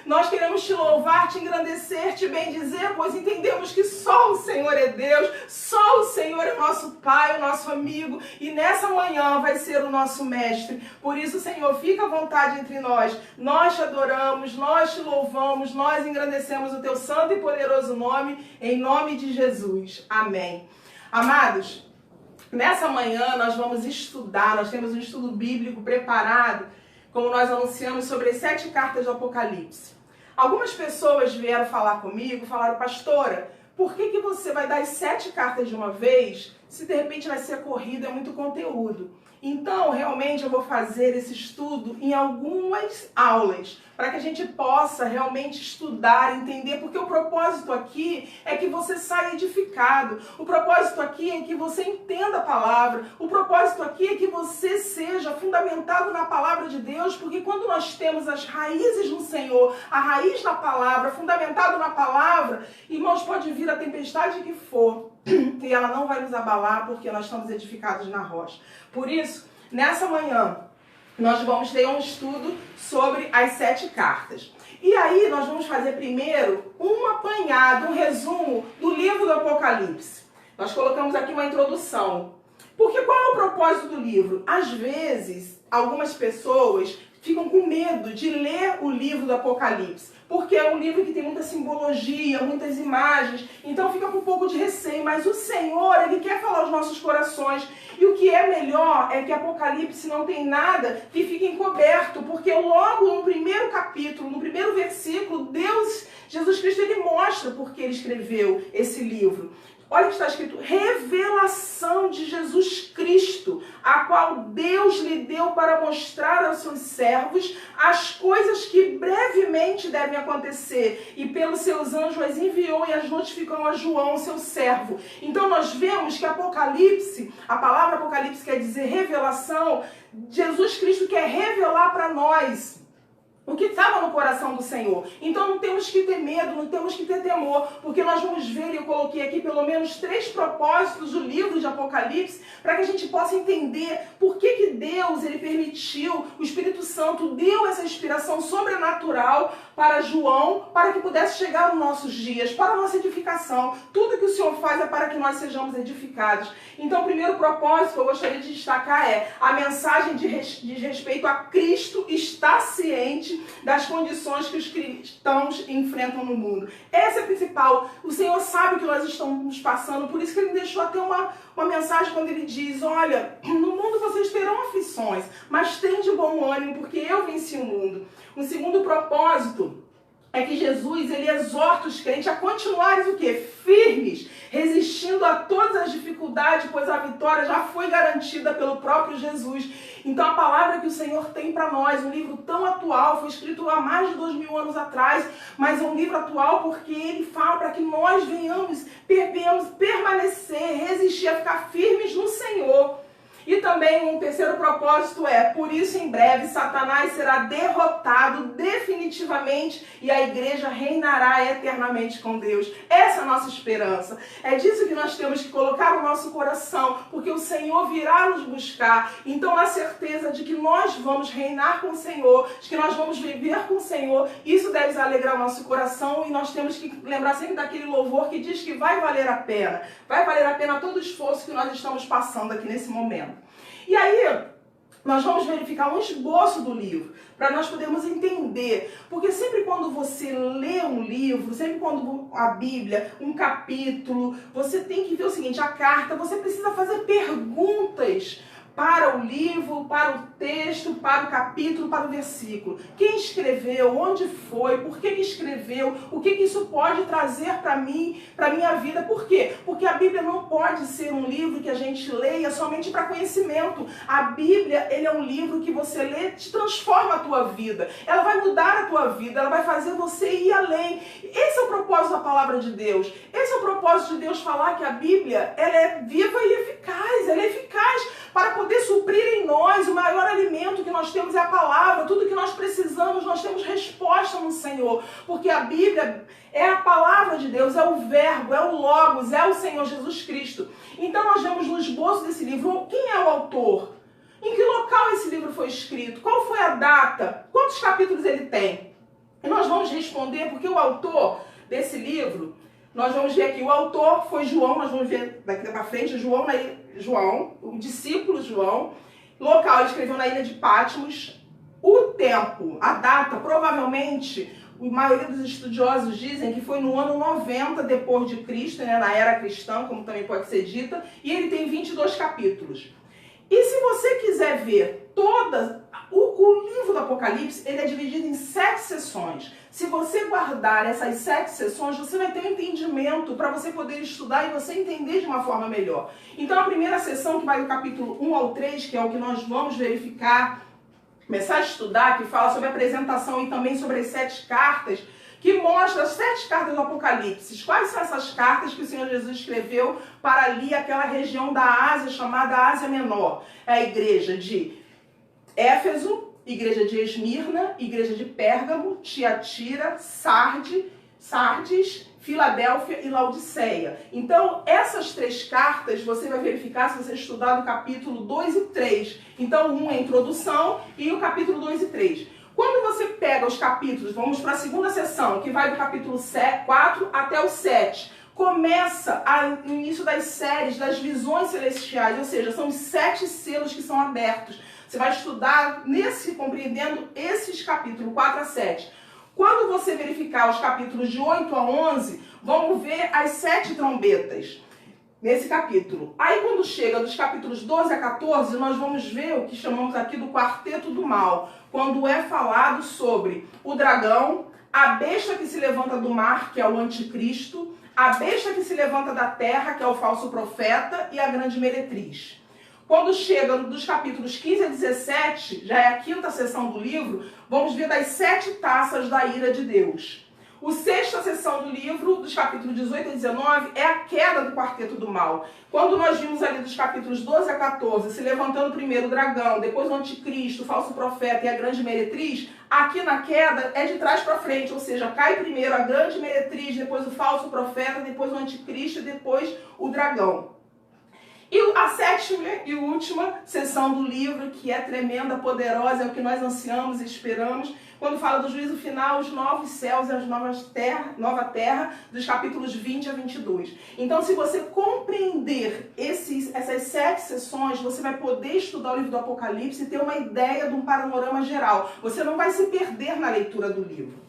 Nós queremos te louvar, te engrandecer, te bendizer, pois entendemos que só o Senhor é Deus, só o Senhor é nosso Pai, o nosso amigo, e nessa manhã vai ser o nosso mestre. Por isso, Senhor, fica à vontade entre nós. Nós te adoramos, nós te louvamos, nós engrandecemos o teu santo e poderoso nome, em nome de Jesus. Amém. Amados, nessa manhã nós vamos estudar, nós temos um estudo bíblico preparado, como nós anunciamos, sobre as 7 cartas do Apocalipse. Algumas pessoas vieram falar comigo, falaram: pastora, por que você vai dar as 7 cartas de uma vez, se de repente vai ser corrido, é muito conteúdo? Então, realmente, eu vou fazer esse estudo em algumas aulas, para que a gente possa realmente estudar, entender, porque o propósito aqui é que você saia edificado, o propósito aqui é que você entenda a palavra, o propósito aqui é que você seja fundamentado na palavra de Deus, porque quando nós temos as raízes no Senhor, a raiz na palavra, fundamentado na palavra, irmãos, pode vir a tempestade que for, e ela não vai nos abalar, porque nós estamos edificados na rocha. Por isso, nessa manhã, nós vamos ter um estudo sobre as 7 cartas. E aí, nós vamos fazer primeiro um apanhado, um resumo do livro do Apocalipse. Nós colocamos aqui uma introdução. Porque qual é o propósito do livro? Às vezes, algumas pessoas ficam com medo de ler o livro do Apocalipse, porque é um livro que tem muita simbologia, muitas imagens, então fica com um pouco de receio, mas o Senhor, Ele quer falar aos nossos corações, e o que é melhor é que Apocalipse não tem nada que fique encoberto, porque logo no primeiro capítulo, no primeiro versículo, Jesus Cristo, Ele mostra por que Ele escreveu esse livro. Olha o que está escrito: revelação de Jesus Cristo, a qual Deus lhe deu para mostrar aos seus servos as coisas que brevemente devem acontecer, e pelos seus anjos as enviou e as notificou a João, seu servo. Então nós vemos que Apocalipse, a palavra Apocalipse quer dizer revelação. Jesus Cristo quer revelar para nós o que estava no coração do Senhor. Então não temos que ter medo, não temos que ter temor, porque nós vamos ver, e eu coloquei aqui pelo menos 3 propósitos do livro de Apocalipse, para que a gente possa entender por que Deus, Ele permitiu, o Espírito Santo deu essa inspiração sobrenatural para João, para que pudesse chegar nos nossos dias, para a nossa edificação. Tudo que o Senhor faz é para que nós sejamos edificados. Então o primeiro propósito que eu gostaria de destacar é: a mensagem diz respeito a Cristo está ciente das condições que os cristãos enfrentam no mundo. Essa é a principal. O Senhor sabe o que nós estamos passando, por isso que Ele deixou até uma mensagem quando Ele diz: olha, no mundo vocês terão aflições, mas tem de bom ânimo, porque eu venci o mundo. Um segundo propósito é que Jesus, Ele exorta os crentes a continuarem o quê? Firmes, resistindo a todas as dificuldades, pois a vitória já foi garantida pelo próprio Jesus. Então a palavra que o Senhor tem para nós, um livro tão atual, foi escrito há mais de 2000 anos atrás, mas é um livro atual porque ele fala para que nós venhamos permanecer, resistir, a ficar firmes no Senhor. E também um terceiro propósito é: por isso em breve Satanás será derrotado definitivamente e a igreja reinará eternamente com Deus. Essa é a nossa esperança. É disso que nós temos que colocar no nosso coração, porque o Senhor virá nos buscar. Então, na certeza de que nós vamos reinar com o Senhor, de que nós vamos viver com o Senhor, isso deve alegrar o nosso coração, e nós temos que lembrar sempre daquele louvor que diz que vai valer a pena. Vai valer a pena todo o esforço que nós estamos passando aqui nesse momento. E aí, nós vamos verificar um esboço do livro, para nós podermos entender. Porque sempre quando você lê um livro, sempre quando a Bíblia, um capítulo, você tem que ver o seguinte: a carta, você precisa fazer perguntas para o livro, para o texto, para o capítulo, para o versículo. Quem escreveu? Onde foi? Por que ele escreveu? O que isso pode trazer para mim, para a minha vida? Por quê? Porque a Bíblia não pode ser um livro que a gente leia somente para conhecimento. A Bíblia, ele é um livro que você lê, te transforma a tua vida. Ela vai mudar a tua vida, ela vai fazer você ir além. Esse é o propósito da palavra de Deus. Esse é o propósito de Deus, falar que a Bíblia, ela é viva e eficaz. Ela é eficaz para poder suprir em nós o maior alimento que nós temos é a palavra. Tudo que nós precisamos, nós temos resposta no Senhor, porque a Bíblia é a palavra de Deus, é o verbo, é o Logos, é o Senhor Jesus Cristo. Então nós vemos no esboço desse livro quem é o autor, em que local esse livro foi escrito, qual foi a data, quantos capítulos ele tem. E nós vamos responder, porque o autor desse livro, nós vamos ver aqui, o autor foi João, nós vamos ver daqui para frente, João, o discípulo João, local, ele escreveu na ilha de Patmos, o tempo, a data, provavelmente, a maioria dos estudiosos dizem que foi no ano 90 depois de Cristo, né, na era cristã, como também pode ser dita, e ele tem 22 capítulos. E se você quiser ver o livro do Apocalipse, ele é dividido em 7 sessões. Se você guardar essas 7 sessões, você vai ter um entendimento para você poder estudar e você entender de uma forma melhor. Então a primeira sessão, que vai do capítulo 1 ao 3, que é o que nós vamos verificar, começar a estudar, que fala sobre a apresentação e também sobre as 7 cartas, que mostra as 7 cartas do Apocalipse. Quais são essas cartas que o Senhor Jesus escreveu para ali, aquela região da Ásia, chamada Ásia Menor? É a igreja de Éfeso, igreja de Esmirna, igreja de Pérgamo, Tiatira, Sardes, Filadélfia e Laodiceia. Então, essas 3 cartas você vai verificar se você estudar no capítulo 2 e 3. Então, um é a introdução e o capítulo 2 e 3. Quando você pega os capítulos, vamos para a segunda sessão, que vai do capítulo 4 até o 7, começa o início das séries, das visões celestiais, ou seja, são os 7 selos que são abertos. Você vai estudar compreendendo esses capítulos 4 a 7. Quando você verificar os capítulos de 8 a 11, vamos ver as 7 trombetas nesse capítulo. Aí quando chega dos capítulos 12 a 14, nós vamos ver o que chamamos aqui do quarteto do mal, quando é falado sobre o dragão, a besta que se levanta do mar, que é o anticristo, a besta que se levanta da terra, que é o falso profeta, e a grande meretriz. Quando chega dos capítulos 15 a 17, já é a 5ª sessão do livro, vamos ver das 7 taças da ira de Deus. A 6ª sessão do livro, dos capítulos 18 a 19, é a queda do quarteto do mal. Quando nós vimos ali dos capítulos 12 a 14, se levantando primeiro o dragão, depois o anticristo, o falso profeta e a grande meretriz, aqui na queda é de trás para frente, ou seja, cai primeiro a grande meretriz, depois o falso profeta, depois o anticristo e depois o dragão. E a 7ª e última sessão do livro, que é tremenda, poderosa, é o que nós ansiamos e esperamos, quando fala do juízo final, os novos céus e as nova terra, dos capítulos 20 a 22. Então, se você compreender essas 7 sessões, você vai poder estudar o livro do Apocalipse e ter uma ideia de um panorama geral. Você não vai se perder na leitura do livro.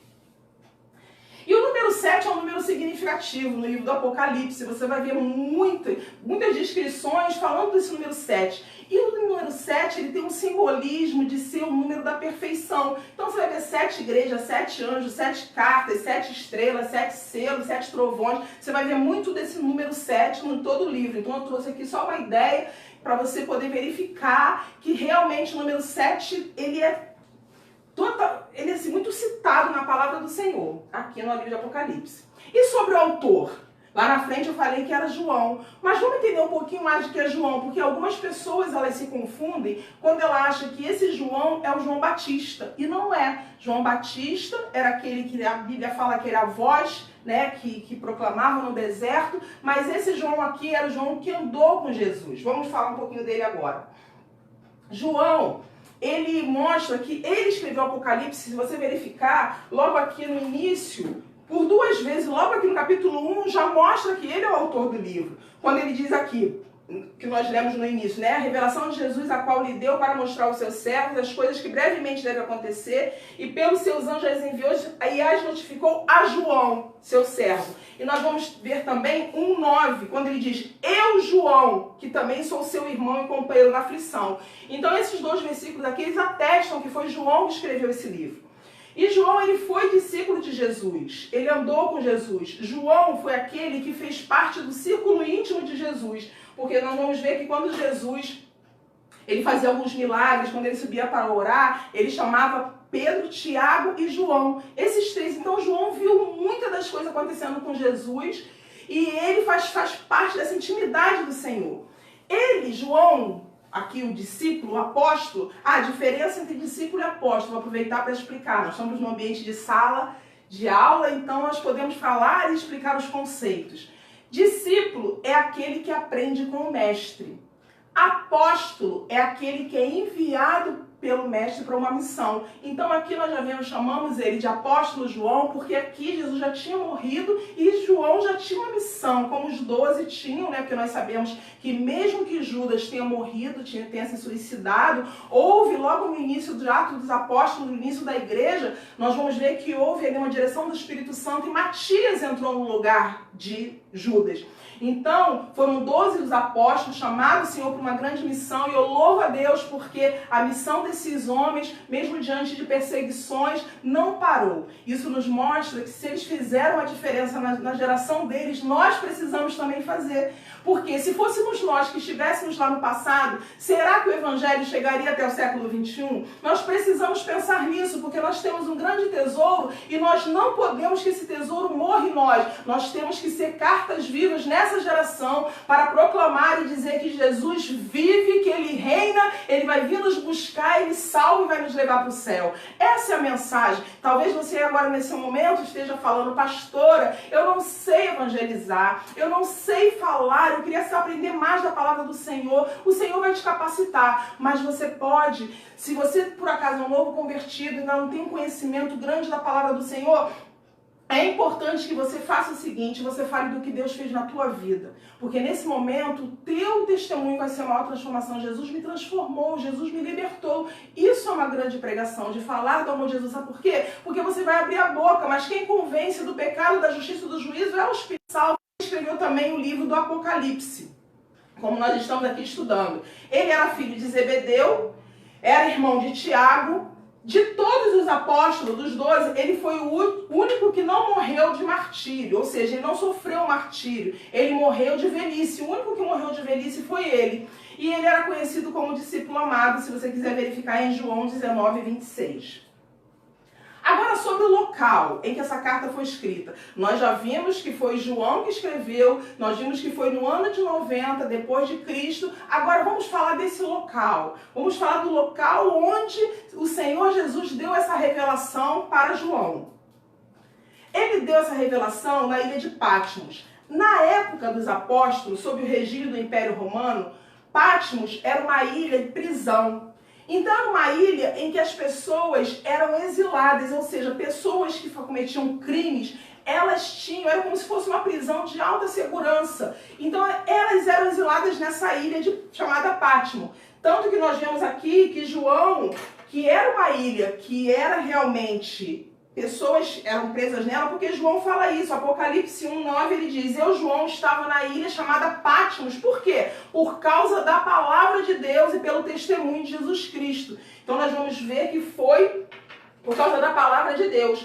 E o número 7 é um número significativo no livro do Apocalipse. Você vai ver muitas descrições falando desse número 7. E o número 7, ele tem um simbolismo de ser o número da perfeição. Então você vai ver 7 igrejas, 7 anjos, 7 cartas, 7 estrelas, 7 selos, 7 trovões. Você vai ver muito desse número 7 em todo o livro. Então eu trouxe aqui só uma ideia para você poder verificar que realmente o número 7, ele é assim, muito citado na palavra do Senhor, aqui no livro de Apocalipse. E sobre o autor? Lá na frente eu falei que era João, mas vamos entender um pouquinho mais do que é João, porque algumas pessoas elas se confundem quando ela acha que esse João é o João Batista, e não é. João Batista era aquele que a Bíblia fala que era a voz, né, que proclamava no deserto, mas esse João aqui era o João que andou com Jesus. Vamos falar um pouquinho dele agora. João, ele mostra que ele escreveu o Apocalipse, se você verificar, logo aqui no início, por 2 vezes, logo aqui no capítulo 1, já mostra que ele é o autor do livro. Quando ele diz aqui, que nós lemos no início, né? A revelação de Jesus, a qual lhe deu para mostrar aos seus servos as coisas que brevemente devem acontecer, e pelos seus anjos as enviou e as notificou a João, seu servo. E nós vamos ver também 1:9, quando ele diz, eu, João, que também sou seu irmão e companheiro na aflição. Então esses 2 versículos aqui, eles atestam que foi João que escreveu esse livro. E João, ele foi discípulo de Jesus, ele andou com Jesus. João foi aquele que fez parte do círculo íntimo de Jesus, porque nós vamos ver que quando Jesus, ele fazia alguns milagres, quando ele subia para orar, ele chamava Pedro, Tiago e João. Esses 3, então João viu muitas das coisas acontecendo com Jesus e ele faz parte dessa intimidade do Senhor. Ele, João, aqui o discípulo, o apóstolo, a diferença entre discípulo e apóstolo, vou aproveitar para explicar. Nós estamos num ambiente de sala de aula, então nós podemos falar e explicar os conceitos. Discípulo é aquele que aprende com o mestre. Apóstolo é aquele que é enviado pelo mestre para uma missão. Então aqui nós já chamamos ele de apóstolo João, porque aqui Jesus já tinha morrido e João já tinha uma missão, como os 12 tinham, né? Porque nós sabemos que mesmo que Judas tenha morrido, tenha se suicidado, houve logo no início do Atos dos Apóstolos, no início da igreja, nós vamos ver que houve ali uma direção do Espírito Santo e Matias entrou no lugar de Judas. Então, foram 12 dos apóstolos chamados, Senhor, para uma grande missão, e eu louvo a Deus porque a missão desses homens, mesmo diante de perseguições, não parou. Isso nos mostra que se eles fizeram a diferença na geração deles, nós precisamos também fazer. Porque se fôssemos nós que estivéssemos lá no passado, será que o Evangelho chegaria até o século XXI? Nós precisamos pensar nisso, porque nós temos um grande tesouro e nós não podemos que esse tesouro morra em nós. Nós temos que ser cartas vivas nessa geração para proclamar e dizer que Jesus vive, que Ele reina, Ele vai vir nos buscar, Ele salva e vai nos levar para o céu. Essa é a mensagem. Talvez você agora nesse momento esteja falando, pastora, eu não sei evangelizar, eu não sei falar, eu queria aprender mais da palavra do Senhor. O Senhor vai te capacitar, mas você pode, se você por acaso é um novo convertido e ainda não tem um conhecimento grande da palavra do Senhor, é importante que você faça o seguinte, você fale do que Deus fez na tua vida. Porque nesse momento, o teu testemunho vai ser a maior transformação. Jesus me transformou, Jesus me libertou. Isso é uma grande pregação, de falar do amor de Jesus. Sabe por quê? Porque você vai abrir a boca, mas quem convence do pecado, da justiça e do juízo é o Espírito Santo. Ele escreveu também o livro do Apocalipse, como nós estamos aqui estudando. Ele era filho de Zebedeu, era irmão de Tiago. De todos os apóstolos, dos 12, ele foi o único que não morreu de martírio, ou seja, ele não sofreu martírio, ele morreu de velhice, o único que morreu de velhice foi ele. E ele era conhecido como discípulo amado, se você quiser verificar em João 19, 26. Agora, sobre o local em que essa carta foi escrita. Nós já vimos que foi João que escreveu, nós vimos que foi no ano de 90, depois de Cristo. Agora, vamos falar desse local. Vamos falar do local onde o Senhor Jesus deu essa revelação para João. Ele deu essa revelação na ilha de Patmos. Na época dos apóstolos, sob o regime do Império Romano, Patmos era uma ilha de prisão. Então era uma ilha em que as pessoas eram exiladas, ou seja, pessoas que cometiam crimes, era como se fosse uma prisão de alta segurança. Então elas eram exiladas nessa ilha chamada Patmos. Tanto que nós vemos aqui que João, que era uma ilha que era realmente... pessoas eram presas nela, porque João fala isso. Apocalipse 1:9 ele diz, eu, João, estava na ilha chamada Patmos. Por quê? Por causa da palavra de Deus e pelo testemunho de Jesus Cristo. Então nós vamos ver que foi por causa da palavra de Deus.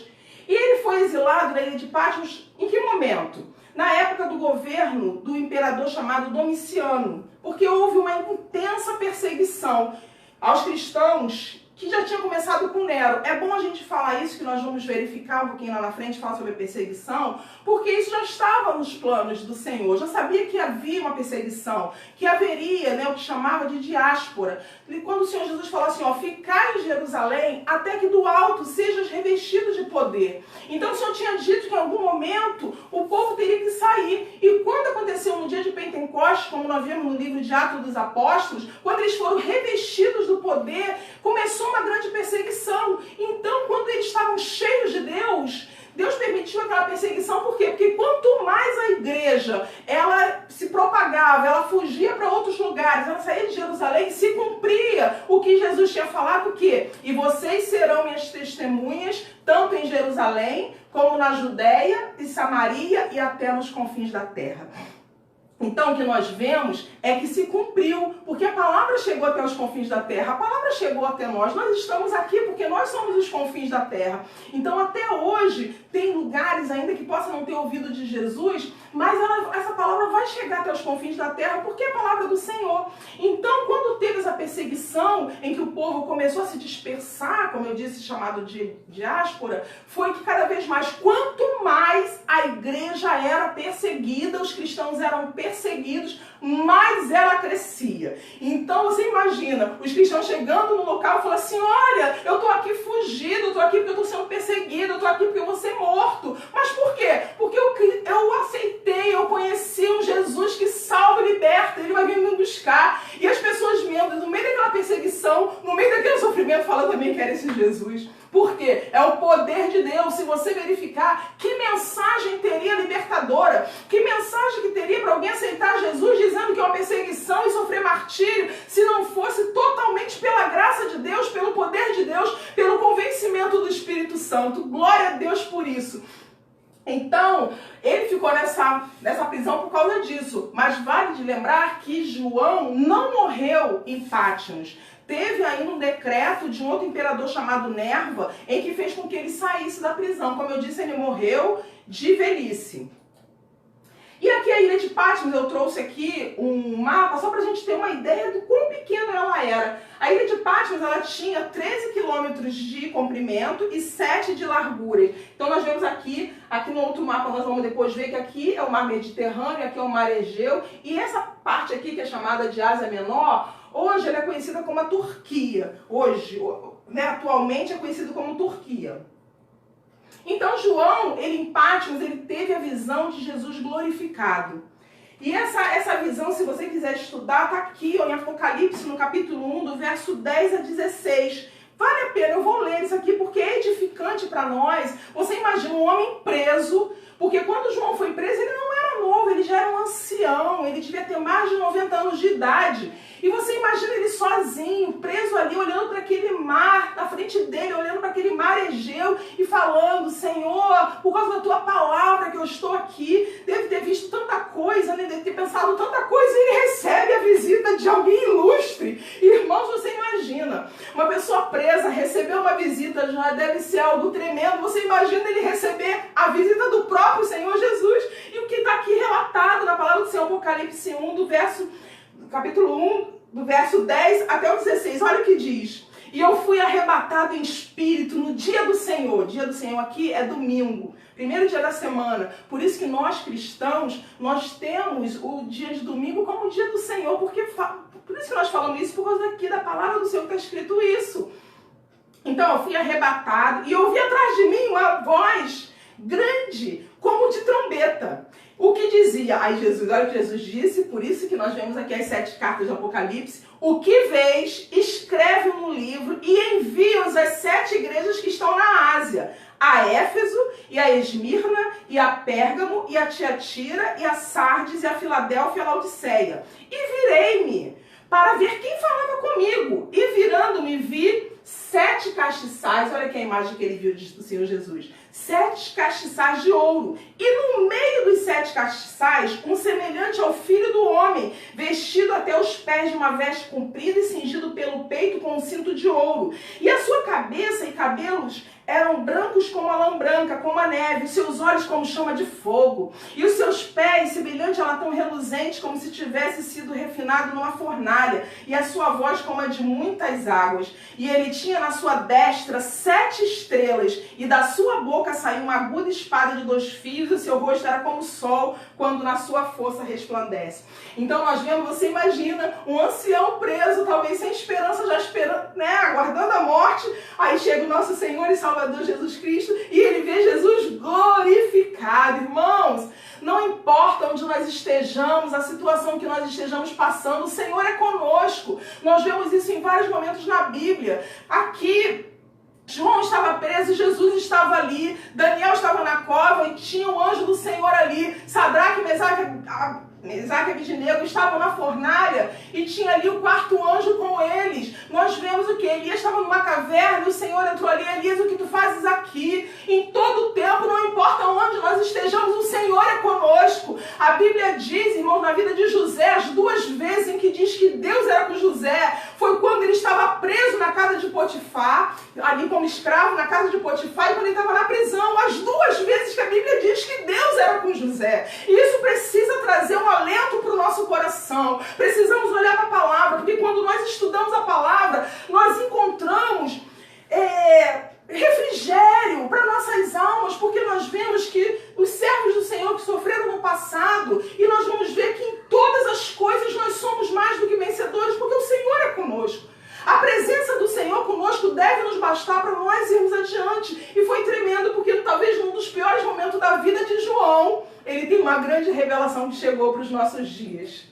E ele foi exilado na ilha de Patmos em que momento? Na época do governo do imperador chamado Domiciano. Porque houve uma intensa perseguição aos cristãos que já tinha começado com Nero. É bom a gente falar isso, que nós vamos verificar um pouquinho lá na frente, falar sobre a perseguição, porque isso já estava nos planos do Senhor. Já sabia que havia uma perseguição, que haveria, né, o que chamava de diáspora. E quando o Senhor Jesus falou assim, ó, ficai em Jerusalém até que do alto sejas revestido de poder. Então o Senhor tinha dito que em algum momento o povo teria que sair. E quando aconteceu no dia de Pentecostes, como nós vimos no livro de Atos dos Apóstolos, quando eles foram revestidos do poder, começou uma grande perseguição. Então, quando eles estavam cheios de Deus, Deus permitiu aquela perseguição. Por quê? Porque quanto mais a igreja ela se propagava, ela fugia para outros lugares, ela saía de Jerusalém, se cumpria o que Jesus tinha falado, o quê? E vocês serão minhas testemunhas, tanto em Jerusalém, como na Judéia e Samaria e até nos confins da terra. Então, o que nós vemos é que se cumpriu, porque a palavra chegou até os confins da terra, a palavra chegou até nós, nós estamos aqui porque nós somos os confins da terra. Então, até hoje, tem lugares ainda que possam não ter ouvido de Jesus, mas essa palavra vai chegar até os confins da terra porque é a palavra do Senhor. Então, quando teve essa perseguição em que o povo começou a se dispersar, como eu disse, chamado de diáspora, foi que cada vez mais, quanto mais a igreja era perseguida, os cristãos eram perseguidos, mais ela crescia. Então você imagina, os cristãos chegando no local e falando assim, olha, eu estou aqui fugido, eu estou aqui porque eu estou sendo perseguido, eu estou aqui porque eu vou ser morto. Mas por quê? Porque eu aceitei, eu conheci um Jesus que salva e liberta, ele vai vir me buscar. E as pessoas vendo, no meio daquela perseguição, no meio daquele sofrimento, fala também que era esse Jesus. Por quê? É o poder de Deus. Se você verificar, que mensagem teria libertadora? Que mensagem que teria para alguém aceitar Jesus dizendo que é uma perseguição e sofrer martírio, se não fosse totalmente pela graça de Deus, pelo poder de Deus, pelo convencimento do Espírito Santo. Glória a Deus por isso. Então, ele ficou nessa prisão por causa disso. Mas vale de lembrar que João não morreu em Patmos. Teve ainda um decreto de um outro imperador chamado Nerva, em que fez com que ele saísse da prisão. Como eu disse, ele morreu de velhice. E aqui a ilha de Patmos, eu trouxe aqui um mapa só para a gente ter uma ideia do quão pequena ela era. A ilha de Patmos, ela tinha 13 quilômetros de comprimento e 7 de largura. Então nós vemos aqui no outro mapa nós vamos depois ver que aqui é o mar Mediterrâneo, aqui é o mar Egeu. E essa parte aqui, que é chamada de Ásia Menor, hoje ela é conhecida como a Turquia. Hoje, né, atualmente é conhecido como Turquia. Então João, ele em Patmos, ele teve a visão de Jesus glorificado. E essa visão, se você quiser estudar, está aqui ó, em Apocalipse, no capítulo 1, do verso 10 a 16. Vale a pena, eu vou ler isso aqui porque é edificante para nós. Você imagina um homem preso, porque quando João foi preso, ele não era novo, ele já era um ancião, ele devia ter mais de 90 anos de idade. E você imagina ele sozinho, preso ali, olhando para aquele mar, na frente dele, olhando para aquele mar Egeu e falando: Senhor, por causa da tua palavra que eu estou aqui. Deve ter visto tanta coisa, né? Deve ter pensado tanta coisa, e ele recebe a visita de alguém ilustre. Irmãos, você imagina, uma pessoa presa receber uma visita, já deve ser algo tremendo. Você imagina ele receber a visita do próprio Senhor Jesus. E o que está aqui relatado na palavra do Senhor, Apocalipse 1, capítulo 1, do verso 10 até o 16, olha o que diz: e eu fui arrebatado em espírito no dia do Senhor. Dia do Senhor aqui é domingo, primeiro dia da semana. Por isso que nós cristãos, nós temos o dia de domingo como o dia do Senhor, porque por isso que nós falamos isso, por causa daqui da palavra do Senhor que está escrito isso. Então eu fui arrebatado e ouvi atrás de mim uma voz grande, como de trombeta. O que dizia? Aí Jesus, olha o que Jesus disse, por isso que nós vemos aqui as 7 cartas de Apocalipse. O que vês, escreve no livro e envia-os às 7 igrejas que estão na Ásia. A Éfeso, e a Esmirna, e a Pérgamo, e a Tiatira, e a Sardes, e a Filadélfia, e a Laodiceia. E virei-me para ver quem falava comigo. E virando-me, vi 7 castiçais, olha aqui a imagem que ele viu do Senhor Jesus, 7 castiçais de ouro, e no meio dos 7 castiçais, um semelhante ao Filho do Homem, vestido até os pés de uma veste comprida e cingido pelo peito com um cinto de ouro, e a sua cabeça e cabelos eram brancos como a lã branca, como a neve, os seus olhos como chama de fogo, e os seus pés semelhante a latão reluzente, como se tivesse sido refinado numa fornalha, e a sua voz como a de muitas águas. E ele tinha na sua destra 7 estrelas, e da sua boca saiu uma aguda espada de 2 fios, e o seu rosto era como o sol, quando na sua força resplandece. Então nós vemos, você imagina, um ancião preso, talvez sem esperança, já esperando, né, aguardando a morte. Aí chega o nosso Senhor e Salvador Jesus Cristo, e ele vê Jesus glorificado. Irmãos, não importa onde nós estejamos, a situação que nós estejamos passando, o Senhor é conosco. Nós vemos isso em vários momentos na Bíblia. Aqui, João estava preso, Jesus estava ali, Daniel estava na cova e tinha o anjo do Senhor ali. Sadraque, Mesaque e Abednego estavam na fornalha e tinha ali o 4º anjo com eles. Nós vemos o que? Elias estava numa caverna e o Senhor entrou ali. Elias, o que tu fazes aqui? Em todo o tempo, não importa onde nós estejamos, o Senhor é conosco. A Bíblia diz, irmãos, na vida de José, as 2 vezes em que diz que Deus era com José, foi quando ele estava preso na casa de Potifar, ali como escravo na casa de Potifar, e quando ele estava na prisão. As 2 vezes que a Bíblia diz que Deus era com José. E isso precisa trazer um alento para o nosso coração. Precisamos olhar para a palavra, porque quando nós estudamos a palavra, nós encontramos refrigério para nossas almas, porque nós vemos que os servos do Senhor que sofreram no passado, e nós vamos ver que em todas as coisas nós somos mais do que vencedores, porque o Senhor é conosco. A presença do Senhor conosco deve nos bastar para nós irmos adiante. E foi tremendo, porque talvez num dos piores momentos da vida de João, ele tem uma grande revelação que chegou para os nossos dias.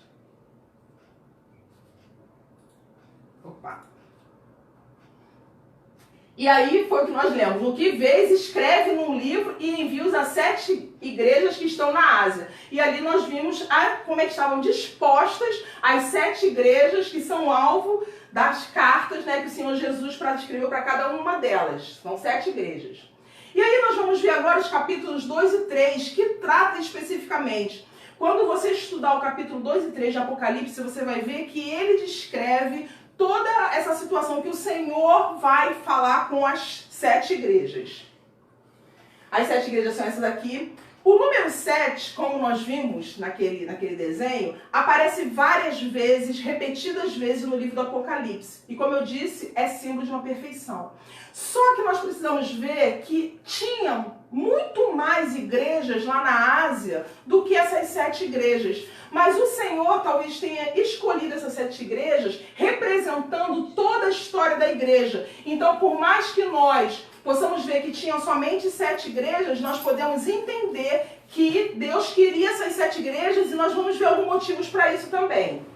Opa! E aí foi o que nós lemos. O que vês, escreve num livro e envia-os a 7 igrejas que estão na Ásia. E ali nós vimos como é que estavam dispostas as 7 igrejas que são alvo das cartas, né, que o Senhor Jesus escreveu para cada uma delas. São 7 igrejas. E aí nós vamos ver agora os capítulos 2 e 3, que trata especificamente. Quando você estudar o capítulo 2 e 3 de Apocalipse, você vai ver que ele descreve toda essa situação que o Senhor vai falar com as 7 igrejas. As 7 igrejas são essas aqui. O número 7, como nós vimos naquele desenho, aparece várias vezes, repetidas vezes no livro do Apocalipse. E como eu disse, é símbolo de uma perfeição. Só que nós precisamos ver que tinham muito mais igrejas lá na Ásia do que essas 7 igrejas. Mas o Senhor talvez tenha escolhido essas 7 igrejas representando toda a história da igreja. Então, por mais que nós possamos ver que tinham somente 7 igrejas, nós podemos entender que Deus queria essas 7 igrejas e nós vamos ver alguns motivos para isso também.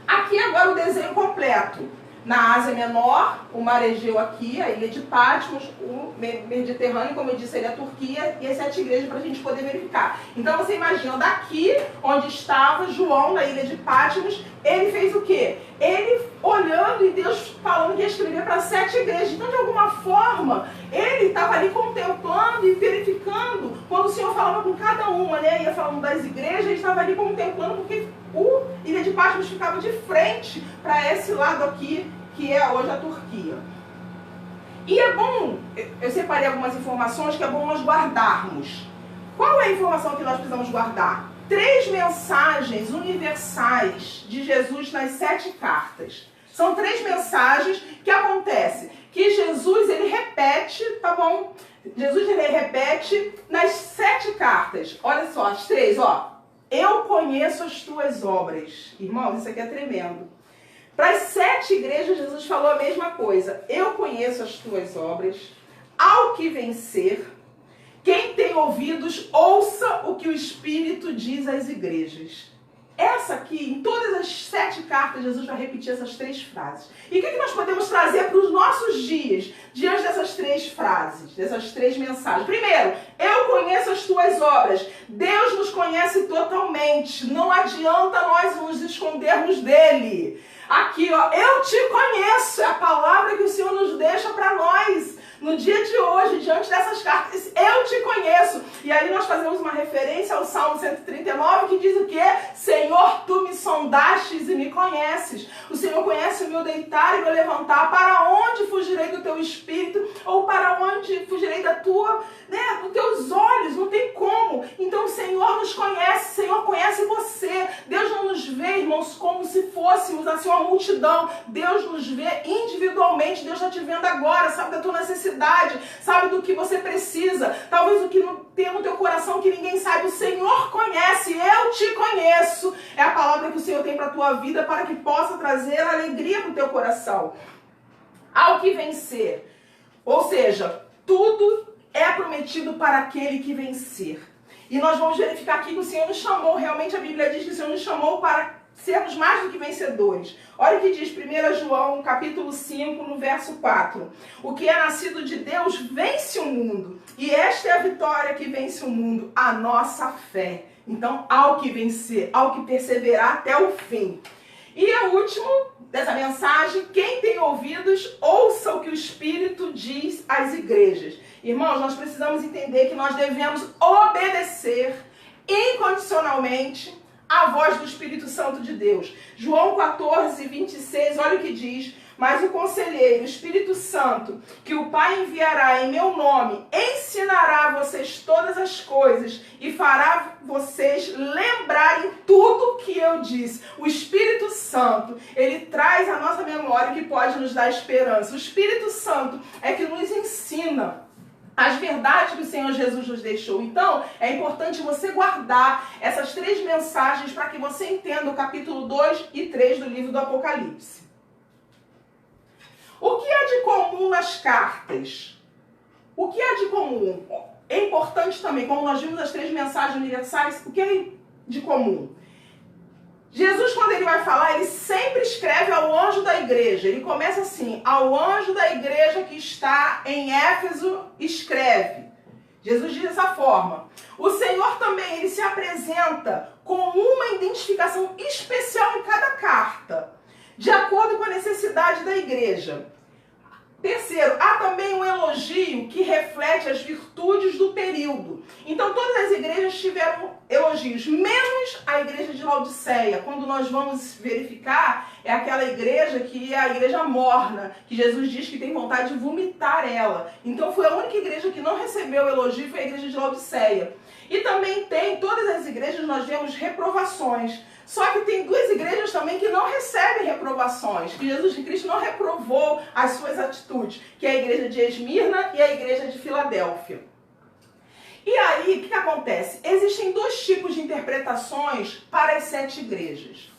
Aqui agora o desenho completo. Na Ásia Menor, o Mar Egeu aqui, a ilha de Patmos, o Mediterrâneo, como eu disse, ele é a Turquia, e as 7 igrejas para a gente poder verificar. Então você imagina, daqui onde estava João, na ilha de Patmos, ele fez o quê? Ele olhando e Deus falando que ia escrever para 7 igrejas. Então, de alguma forma, ele estava ali contemplando e verificando, quando o Senhor falava com cada uma, né? Ia falando das igrejas, ele estava ali contemplando, porque o Ilha de Patmos ficava de frente para esse lado aqui, que é hoje a Turquia. E é bom, eu separei algumas informações que é bom nós guardarmos. Qual é a informação que nós precisamos guardar? 3 mensagens universais de Jesus nas 7 cartas. São 3 mensagens que acontecem, que Jesus ele repete, tá bom? Jesus ele repete nas 7 cartas. Olha só, as 3, ó. Eu conheço as tuas obras. Irmãos, isso aqui é tremendo. Para as 7 igrejas, Jesus falou a mesma coisa. Eu conheço as tuas obras. Ao que vencer, quem tem ouvidos, ouça o que o Espírito diz às igrejas. Essa aqui, em todas as 7 cartas, Jesus vai repetir essas 3 frases. E o que nós podemos trazer para os nossos dias, diante dessas 3 frases, dessas 3 mensagens? Primeiro, eu conheço as tuas obras. Deus nos conhece totalmente. Não adianta nós nos escondermos dele. Aqui, ó, eu te conheço. É a palavra que o Senhor nos deixa para nós. No dia de hoje, diante dessas cartas, eu te conheço. E aí nós fazemos uma referência ao Salmo 139, que diz o quê? Senhor, tu me sondastes e me conheces. O Senhor conhece o meu deitar e o meu levantar. Para onde fugirei do teu espírito? Ou para onde fugirei da tua, né, dos teus olhos? Não tem como. Então o Senhor nos conhece, o Senhor conhece você. Deus não nos vê, irmãos, como se fôssemos assim uma multidão. Deus nos vê individualmente. Deus está te vendo agora, sabe da tua necessidade, sabe do que você precisa, talvez o que não tem no teu coração que ninguém sabe. O Senhor conhece, eu te conheço. É a palavra que o Senhor tem para a tua vida, para que possa trazer alegria para o teu coração. Ao que vencer, ou seja, tudo é prometido para aquele que vencer. E nós vamos verificar aqui que o Senhor nos chamou, realmente a Bíblia diz que o Senhor nos chamou para sermos mais do que vencedores. Olha o que diz 1 João, capítulo 5, no verso 4. O que é nascido de Deus vence o mundo. E esta é a vitória que vence o mundo, a nossa fé. Então, ao que vencer, ao que perseverar até o fim. E o último dessa mensagem, quem tem ouvidos, ouça o que o Espírito diz às igrejas. Irmãos, nós precisamos entender que nós devemos obedecer incondicionalmente a voz do Espírito Santo de Deus. João 14, 26, olha o que diz. Mas o conselheiro, o Espírito Santo, que o Pai enviará em meu nome, ensinará a vocês todas as coisas e fará vocês lembrarem tudo que eu disse. O Espírito Santo, ele traz à nossa memória que pode nos dar esperança. O Espírito Santo é que nos ensina as verdades que o Senhor Jesus nos deixou. Então, é importante você guardar essas 3 mensagens para que você entenda o capítulo 2 e 3 do livro do Apocalipse. O que há de comum nas cartas? O que há de comum? É importante também, como nós vimos as 3 mensagens universais, o que é de comum? Jesus, quando ele vai falar, ele sempre escreve ao anjo da igreja. Ele começa assim: ao anjo da igreja que está em Éfeso, escreve. Jesus diz dessa forma. O Senhor também, ele se apresenta com uma identificação especial em cada carta, de acordo com a necessidade da igreja. Terceiro, há também um elogio que reflete as virtudes do período. Então, todas as igrejas tiveram elogios, menos a igreja de Laodiceia. Quando nós vamos verificar, é aquela igreja que é a igreja morna, que Jesus diz que tem vontade de vomitar ela. Então, foi a única igreja que não recebeu elogio, foi a igreja de Laodiceia. E também tem, todas as igrejas nós vemos reprovações. Só que tem duas igrejas também que não recebem reprovações, que Jesus Cristo não reprovou as suas atitudes, que é a igreja de Esmirna e a igreja de Filadélfia. E aí, o que acontece? Existem dois tipos de interpretações para as 7 igrejas.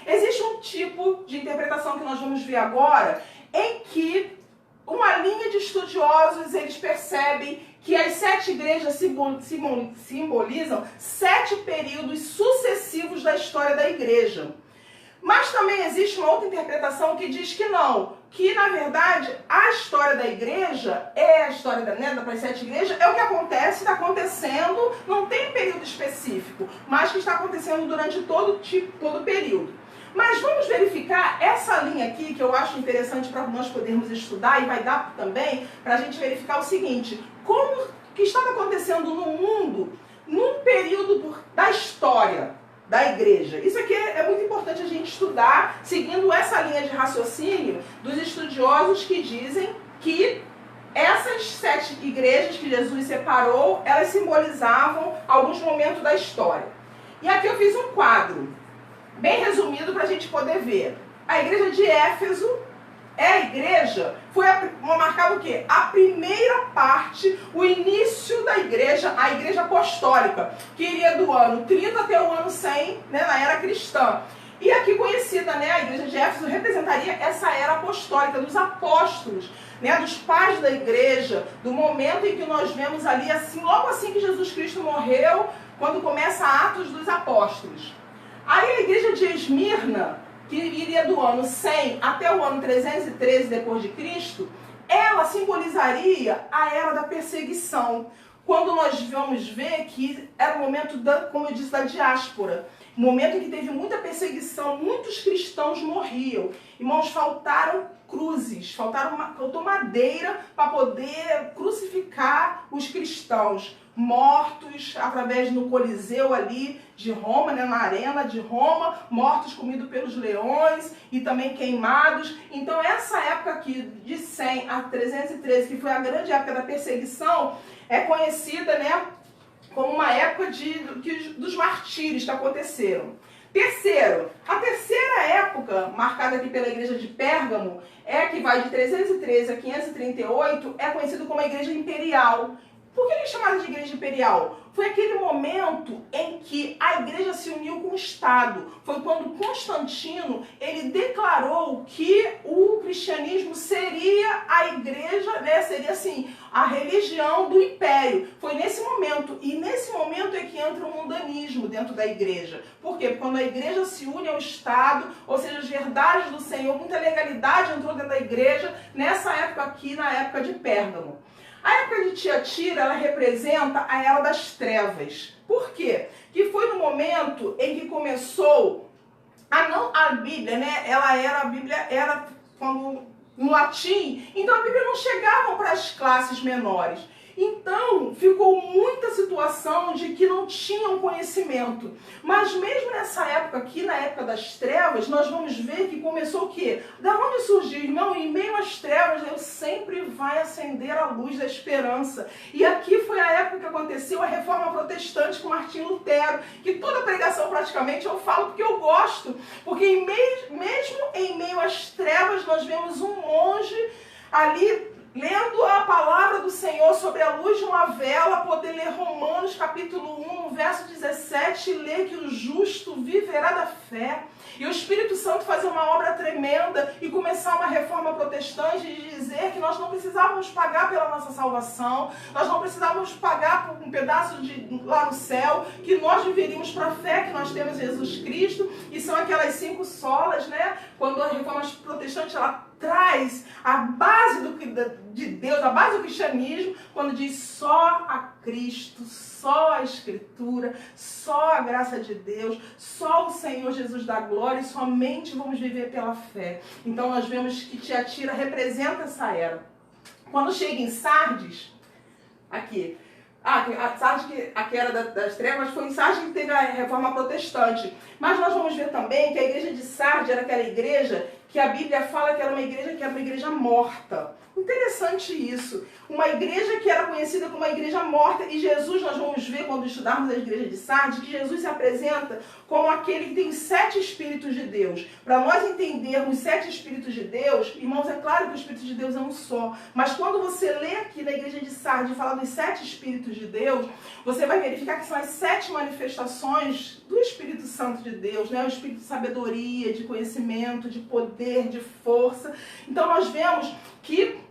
Existe um tipo de interpretação que nós vamos ver agora, em que uma linha de estudiosos, eles percebem que as 7 igrejas simbolizam 7 períodos sucessivos da história da igreja. Mas também existe uma outra interpretação que diz que não, que na verdade a história da igreja é a história das 7 igrejas, é o que acontece, está acontecendo, não tem período específico, mas que está acontecendo durante todo o período. Mas vamos verificar essa linha aqui, que eu acho interessante para nós podermos estudar, e vai dar também para a gente verificar o seguinte: como que estava acontecendo no mundo num período da história da igreja. Isso aqui é muito importante a gente estudar, seguindo essa linha de raciocínio dos estudiosos que dizem que essas 7 igrejas que Jesus separou, elas simbolizavam alguns momentos da história. E aqui eu fiz um quadro bem resumido para a gente poder ver. A igreja de Éfeso é a igreja, marcava o quê? A primeira parte, o início da igreja, a igreja apostólica, que iria do ano 30 até o ano 100, né, na era cristã. E aqui conhecida, né, a igreja de Éfeso representaria essa era apostólica, dos apóstolos, né, dos pais da igreja, do momento em que nós vemos ali, assim, logo assim que Jesus Cristo morreu, quando começa Atos dos Apóstolos. Aí a igreja de Esmirna, que iria do ano 100 até o ano 313 depois de Cristo, ela simbolizaria a era da perseguição, quando nós vamos ver que era o momento como eu disse, da diáspora, momento em que teve muita perseguição, muitos cristãos morriam. Irmãos, faltaram cruzes, faltou madeira para poder crucificar os cristãos, mortos através do Coliseu ali de Roma, né, na arena de Roma, mortos comidos pelos leões e também queimados. Então essa época aqui de 100 a 313, que foi a grande época da perseguição, é conhecida, né, como uma época dos martírios que aconteceram. Terceiro, a terceira época, marcada aqui pela igreja de Pérgamo, é que vai de 313 a 538, é conhecido como a igreja imperial. Por que ele é chamado de igreja imperial? Foi aquele momento em que a igreja se uniu com o Estado. Foi quando Constantino, ele declarou que o cristianismo seria a igreja, né, seria assim, a religião do império. Foi nesse momento. E nesse momento é que entra o mundanismo dentro da igreja. Por quê? Porque quando a igreja se une ao Estado, ou seja, as verdades do Senhor, muita legalidade entrou dentro da igreja, nessa época aqui, na época de Pérgamo. A época de Tiatira, ela representa a era das trevas. Por quê? Que foi no momento em que começou a Bíblia, né? A Bíblia era no latim, então a Bíblia não chegava para as classes menores. Então, ficou muita situação de que não tinham conhecimento. Mas mesmo nessa época aqui, na época das trevas, nós vamos ver que começou o quê? Da onde surgiu? Irmão, em meio às trevas, Deus sempre vai acender a luz da esperança. E aqui foi a época que aconteceu a Reforma Protestante com Martinho Lutero, que toda pregação praticamente eu falo porque eu gosto. Porque mesmo em meio às trevas, nós vemos um monge ali lendo a palavra do Senhor sobre a luz de uma vela, poder ler Romanos capítulo 1, verso 17, ler que o justo viverá da fé. E o Espírito Santo fazer uma obra tremenda e começar uma reforma protestante de dizer que nós nós não precisávamos pagar pela nossa salvação, nós não precisávamos pagar por um pedaço de lá no céu, que nós viveríamos para a fé que nós temos em Jesus Cristo, e são aquelas 5 solas, né? Quando a Reforma Protestante, ela traz a base de Deus, a base do cristianismo, quando diz só a Cristo, só a Escritura, só a graça de Deus, só o Senhor Jesus da glória, e somente vamos viver pela fé. Então nós vemos que Tiatira representa essa era. Quando chega em Sardes, aqui, Sardes, que aqui era das trevas, foi em Sardes que teve a Reforma Protestante. Mas nós vamos ver também que a igreja de Sardes era aquela igreja que a Bíblia fala que era uma igreja morta. Interessante isso. Uma igreja que era conhecida como uma igreja morta. E Jesus, nós vamos ver quando estudarmos a igreja de Sardes, que Jesus se apresenta como aquele que tem 7 Espíritos de Deus. Para nós entendermos 7 Espíritos de Deus, irmãos, é claro que o Espírito de Deus é um só. Mas quando você lê aqui na igreja de Sardes fala dos 7 Espíritos de Deus, você vai verificar que são as 7 manifestações do Espírito Santo de Deus, né? O Espírito de sabedoria, de conhecimento, de poder, de força. Então nós vemos que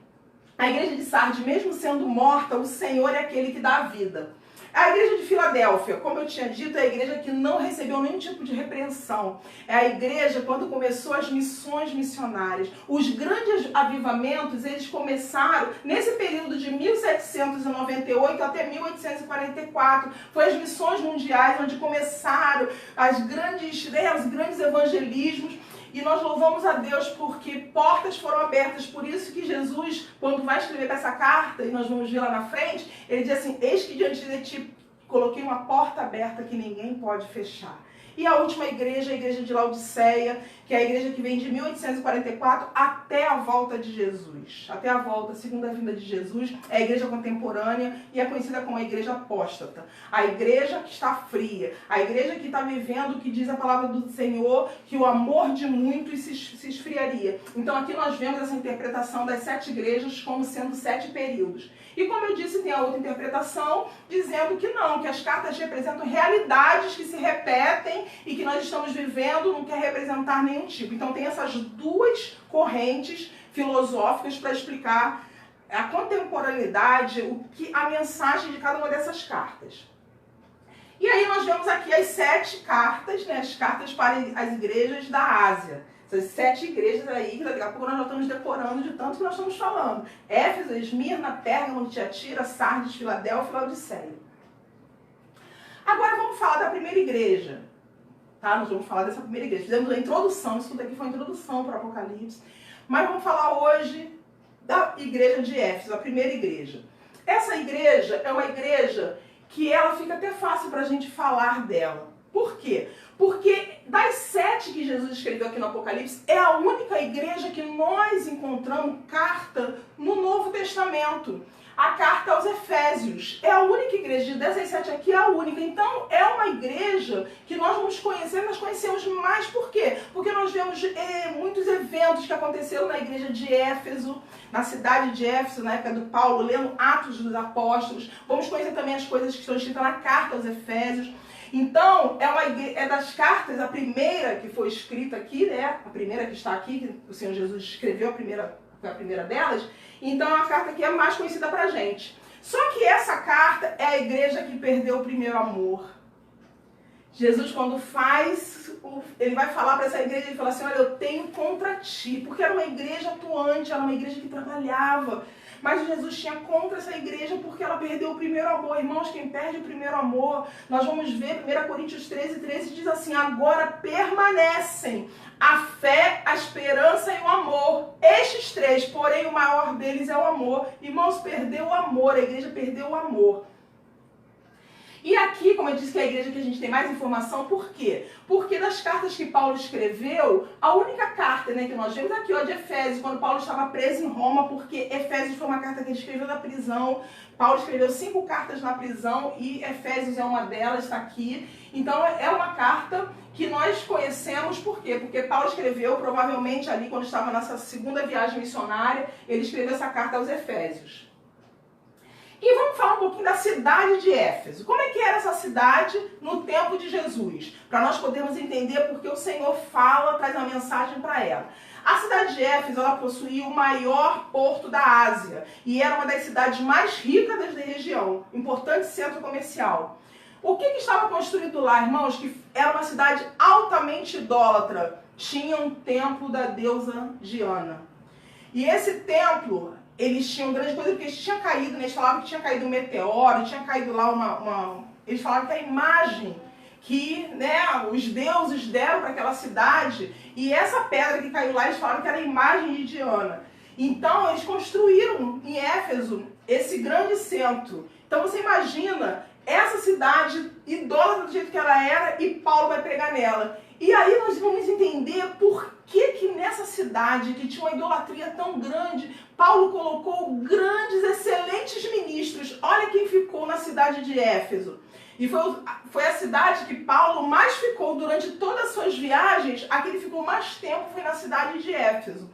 a igreja de Sardes, mesmo sendo morta, o Senhor é aquele que dá a vida. A igreja de Filadélfia, como eu tinha dito, é a igreja que não recebeu nenhum tipo de repreensão. É a igreja quando começou as missões missionárias. Os grandes avivamentos, eles começaram nesse período de 1798 até 1844. Foi as missões mundiais onde começaram os grandes evangelismos. E nós louvamos a Deus porque portas foram abertas. Por isso que Jesus, quando vai escrever essa carta, e nós vamos ver lá na frente, ele diz assim, eis que diante de ti coloquei uma porta aberta que ninguém pode fechar. E a última igreja, a igreja de Laodiceia, que é a igreja que vem de 1844 até a volta de Jesus. Até a volta, a segunda vinda de Jesus, é a igreja contemporânea e é conhecida como a igreja apóstata. A igreja que está fria, a igreja que está vivendo o que diz a palavra do Senhor, que o amor de muitos se esfriaria. Então aqui nós vemos essa interpretação das 7 igrejas como sendo 7 períodos. E como eu disse, tem a outra interpretação dizendo que não, que as cartas representam realidades que se repetem e que nós estamos vivendo, não quer representar nenhum tipo. Então tem essas 2 correntes filosóficas para explicar a contemporaneidade, a mensagem de cada uma dessas cartas. E aí nós vemos aqui as 7 cartas, né, as cartas para as igrejas da Ásia. Essas 7 igrejas aí, que daqui a pouco nós já estamos decorando de tanto que nós estamos falando. Éfeso, Esmirna, Pérgamo, Tiatira, Sardes, Filadélfia e Laodiceia. Agora vamos falar da primeira igreja. Tá? Nós vamos falar dessa primeira igreja. Fizemos a introdução, isso tudo aqui foi a introdução para o Apocalipse. Mas vamos falar hoje da igreja de Éfeso, a primeira igreja. Essa igreja é uma igreja que ela fica até fácil para a gente falar dela. Por quê? Porque das 7 que Jesus escreveu aqui no Apocalipse, é a única igreja que nós encontramos carta no Novo Testamento. A carta aos Efésios. É a única igreja, dessas 7 aqui é a única. Então, é uma igreja que nós vamos conhecer, nós conhecemos mais por quê? Porque nós vemos muitos eventos que aconteceram na igreja de Éfeso, na cidade de Éfeso, na época do Paulo, lendo Atos dos Apóstolos. Vamos conhecer também as coisas que estão escritas na carta aos Efésios. Então, é das cartas, a primeira que foi escrita aqui, né? A primeira que está aqui, que o Senhor Jesus escreveu, foi a primeira delas. Então, é uma carta que é mais conhecida pra gente. Só que essa carta é a igreja que perdeu o primeiro amor. Jesus, quando ele vai falar para essa igreja, ele fala assim, olha, eu tenho contra ti. Porque era uma igreja atuante, era uma igreja que trabalhava. Mas Jesus tinha contra essa igreja porque ela perdeu o primeiro amor. Irmãos, quem perde o primeiro amor, nós vamos ver 1 Coríntios 13:13 diz assim, agora permanecem a fé, a esperança e o amor. Estes 3, porém o maior deles é o amor. Irmãos, perdeu o amor, a igreja perdeu o amor. E aqui, como eu disse, que é a igreja que a gente tem mais informação, por quê? Porque das cartas que Paulo escreveu, a única carta, né, que nós vemos aqui, ó, de Efésios, quando Paulo estava preso em Roma, porque Efésios foi uma carta que ele escreveu na prisão. Paulo escreveu 5 cartas na prisão e Efésios é uma delas, está aqui. Então é uma carta que nós conhecemos, por quê? Porque Paulo escreveu, provavelmente ali, quando estava nessa segunda viagem missionária, ele escreveu essa carta aos Efésios. E vamos falar um pouquinho da cidade de Éfeso. Como é que era essa cidade no tempo de Jesus? Para nós podermos entender porque o Senhor fala, traz uma mensagem para ela. A cidade de Éfeso, ela possuía o maior porto da Ásia e era uma das cidades mais ricas da região, importante centro comercial. O que estava construído lá, irmãos? Que era uma cidade altamente idólatra. Tinha um templo da deusa Diana. E esse templo, eles tinham grande coisa, porque eles tinham caído, né? Eles falavam que tinha caído um meteoro, tinha caído lá Eles falavam que a imagem que, né, os deuses deram para aquela cidade, e essa pedra que caiu lá, eles falaram que era a imagem de Diana. Então, eles construíram em Éfeso esse grande centro. Então, você imagina essa cidade idólatra do jeito que ela era, e Paulo vai pregar nela. E aí nós vamos entender por que nessa cidade, que tinha uma idolatria tão grande, Paulo colocou grandes, excelentes ministros. Olha quem ficou na cidade de Éfeso. E foi a cidade que Paulo mais ficou durante todas as suas viagens. A que ele ficou mais tempo foi na cidade de Éfeso.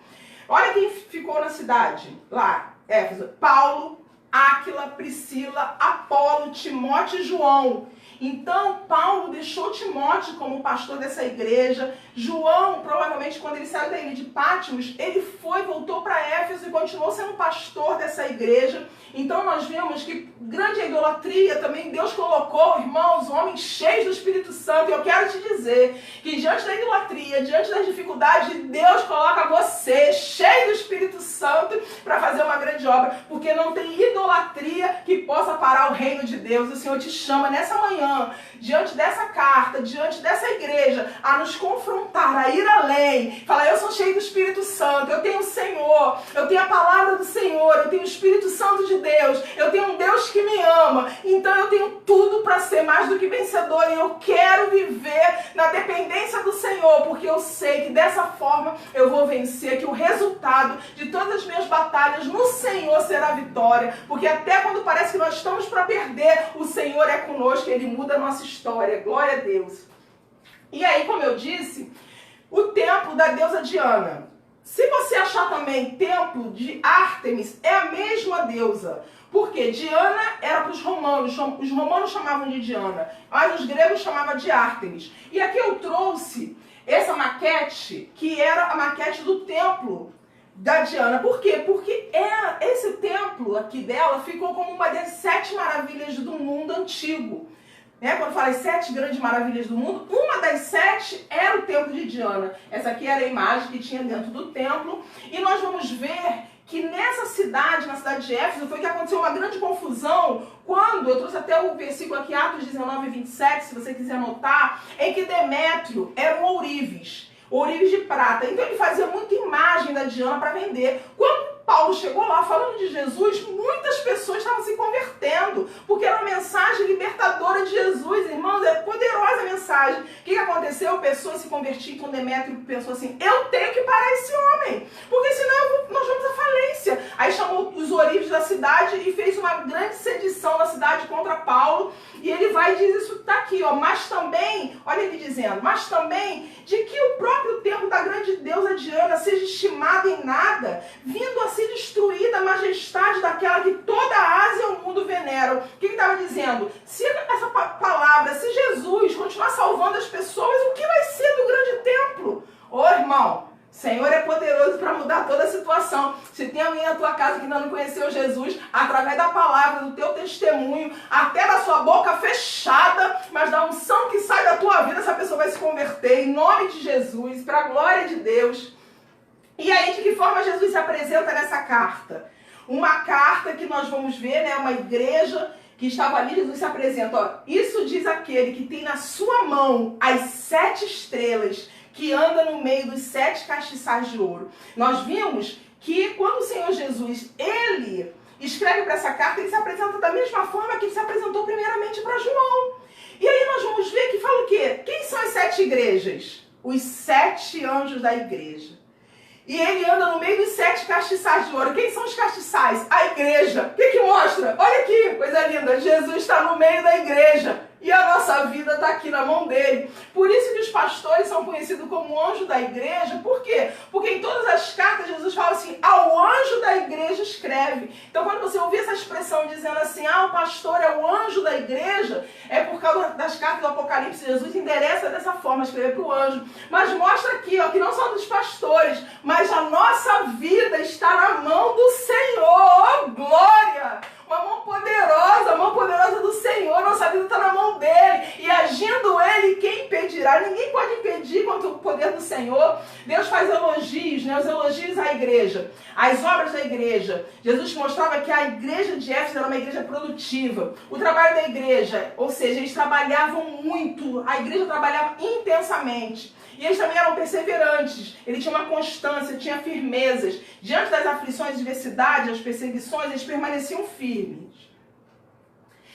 Olha quem ficou na cidade, lá, Éfeso. Paulo, Áquila, Priscila, Apolo, Timóteo e João. Então, Paulo deixou Timóteo como pastor dessa igreja. João, provavelmente, quando ele saiu da ilha de Pátimos, ele voltou para Éfeso e continuou sendo pastor dessa igreja. Então, nós vemos que grande idolatria também Deus colocou, irmãos, homens cheios do Espírito Santo. E eu quero te dizer que diante da idolatria, diante das dificuldades, Deus coloca você cheio do Espírito Santo para fazer uma grande obra. Porque não tem idolatria que possa parar o reino de Deus. O Senhor te chama nessa manhã, diante dessa carta, diante dessa igreja, a nos confrontar, a ir além, falar: eu sou cheio do Espírito Santo, eu tenho o Senhor, eu tenho a palavra do Senhor, eu tenho o Espírito Santo de Deus, eu tenho um Deus que me ama, então eu tenho tudo para ser mais do que vencedor, e eu quero viver na dependência do Senhor, porque eu sei que dessa forma eu vou vencer, que o resultado de todas as minhas batalhas no Senhor será a vitória, porque até quando parece que nós estamos para perder, o Senhor é conosco, Ele muda a nossa história. Glória a Deus. E aí, como eu disse, o templo da deusa Diana. Se você achar também templo de Ártemis, é a mesma deusa. Porque Diana era para os romanos chamavam de Diana, mas os gregos chamavam de Ártemis. E aqui eu trouxe essa maquete, que era a maquete do templo da Diana. Por quê? Porque esse templo aqui dela ficou como uma das 7 maravilhas do mundo antigo. Quando fala as 7 grandes maravilhas do mundo, uma das 7 era o templo de Diana. Essa aqui era a imagem que tinha dentro do templo. E nós vamos ver que nessa cidade, na cidade de Éfeso, foi que aconteceu uma grande confusão quando, eu trouxe até o versículo aqui, Atos 19 e 27, se você quiser anotar, em que Demétrio era um ourives de prata. Então ele fazia muita imagem da Diana para vender. Quando Paulo chegou lá falando de Jesus, muitas pessoas estavam se convertendo, porque era uma mensagem libertadora de Jesus, irmãos, é poderosa a mensagem. O que aconteceu? Pessoas se convertiam, então Demétrio pensou assim: eu tenho que parar esse homem, porque senão nós vamos à falência. Aí chamou os ourives da cidade e fez uma grande sedição na cidade contra Paulo, e ele vai e diz isso, tá aqui, ó, mas também, olha ele dizendo, mas também de que o próprio templo da grande deusa Diana seja estimado em nada, vindo a ser destruída a majestade daquela que toda a Ásia e o mundo veneram. O que ele estava dizendo? Se essa palavra, se Jesus continuar salvando as pessoas, o que vai ser do grande templo? Ô irmão, Senhor é poderoso para mudar toda a situação. Se tem alguém na tua casa que ainda não conheceu Jesus, através da palavra, do teu testemunho, até da sua boca fechada, mas da unção que sai da tua vida, essa pessoa vai se converter em nome de Jesus, para a glória de Deus. E aí, de que forma Jesus se apresenta nessa carta? Uma carta que nós vamos ver, né? Uma igreja que estava ali, Jesus se apresenta. Ó, isso diz aquele que tem na sua mão as 7 estrelas, que anda no meio dos 7 castiçais de ouro. Nós vimos que quando o Senhor Jesus, ele escreve para essa carta, ele se apresenta da mesma forma que ele se apresentou primeiramente para João. E aí nós vamos ver que fala o quê? Quem são as 7 igrejas? Os 7 anjos da igreja. E ele anda no meio dos 7 castiçais de ouro. Quem são os castiçais? A igreja. O que mostra? Olha aqui, coisa linda. Jesus está no meio da igreja. E a nossa vida está aqui na mão dele. Por isso que os pastores são conhecidos como anjo da igreja. Por quê? Porque em todas as cartas Jesus fala assim, ao anjo da igreja escreve. Então quando você ouvir essa expressão dizendo assim, o pastor é o anjo da igreja, é por causa das cartas do Apocalipse. Jesus endereça dessa forma, escrever para o anjo. Mas mostra aqui, ó, que não só dos pastores, mas a nossa vida está na mão do Senhor. Glória! Uma mão poderosa do Senhor, nossa vida está na mão dele, e agindo ele, quem impedirá? Ninguém pode impedir contra o poder do Senhor. Deus faz elogios, né? Os elogios à igreja, as obras da igreja. Jesus mostrava que a igreja de Éfeso era uma igreja produtiva. O trabalho da igreja, ou seja, eles trabalhavam muito, a igreja trabalhava intensamente. E eles também eram perseverantes, ele tinha uma constância, tinha firmezas. Diante das aflições, adversidades, as perseguições, eles permaneciam firmes.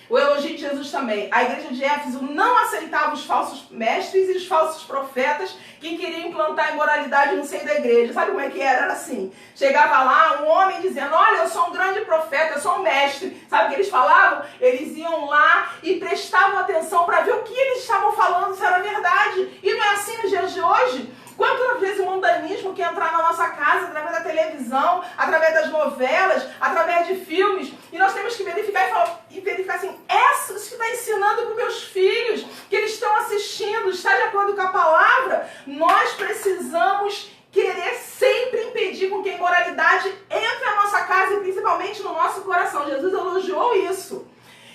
O elogio de Jesus também. A igreja de Éfeso não aceitava os falsos mestres e os falsos profetas que queriam implantar a imoralidade no seio da igreja. Sabe como é que era? Era assim. Chegava lá um homem dizendo, olha, eu sou um grande profeta, eu sou um mestre. Sabe o que eles falavam? Eles iam lá e prestavam atenção para ver o que eles estavam falando, se era verdade. E não é assim nos dias de hoje? Quantas vezes o mundanismo quer entrar na nossa casa através da televisão, através das novelas, através de filmes, e nós temos que verificar assim, isso que está ensinando para os meus filhos, que eles estão assistindo, está de acordo com a palavra? Nós precisamos querer sempre impedir com que a imoralidade entre na nossa casa e principalmente no nosso coração. Jesus elogiou isso.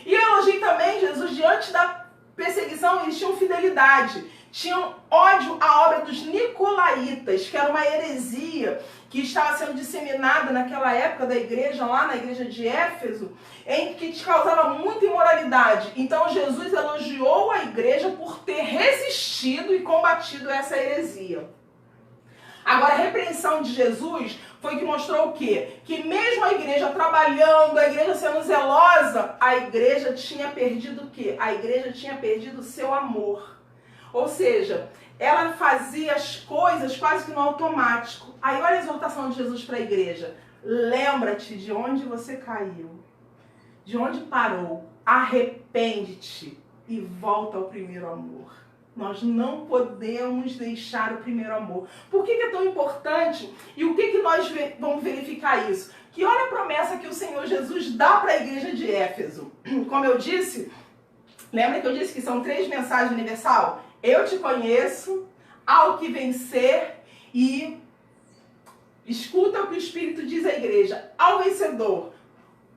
E eu elogiei também, Jesus, diante da perseguição, eles tinham fidelidade. Tinham ódio à obra dos nicolaítas, que era uma heresia que estava sendo disseminada naquela época da igreja, lá na igreja de Éfeso, em que causava muita imoralidade. Então Jesus elogiou a igreja por ter resistido e combatido essa heresia. Agora, a repreensão de Jesus foi que mostrou o quê? Que mesmo a igreja trabalhando, a igreja sendo zelosa, a igreja tinha perdido o quê? A igreja tinha perdido o seu amor. Ou seja, ela fazia as coisas quase que no automático. Aí olha a exortação de Jesus para a igreja. Lembra-te de onde você caiu, de onde parou. Arrepende-te e volta ao primeiro amor. Nós não podemos deixar o primeiro amor. Por que é tão importante? E o que nós vamos verificar isso? Que olha a promessa que o Senhor Jesus dá para a igreja de Éfeso. Como eu disse, lembra que eu disse que são 3 mensagens universal? Eu te conheço, ao que vencer, e escuta o que o Espírito diz à igreja. Ao vencedor,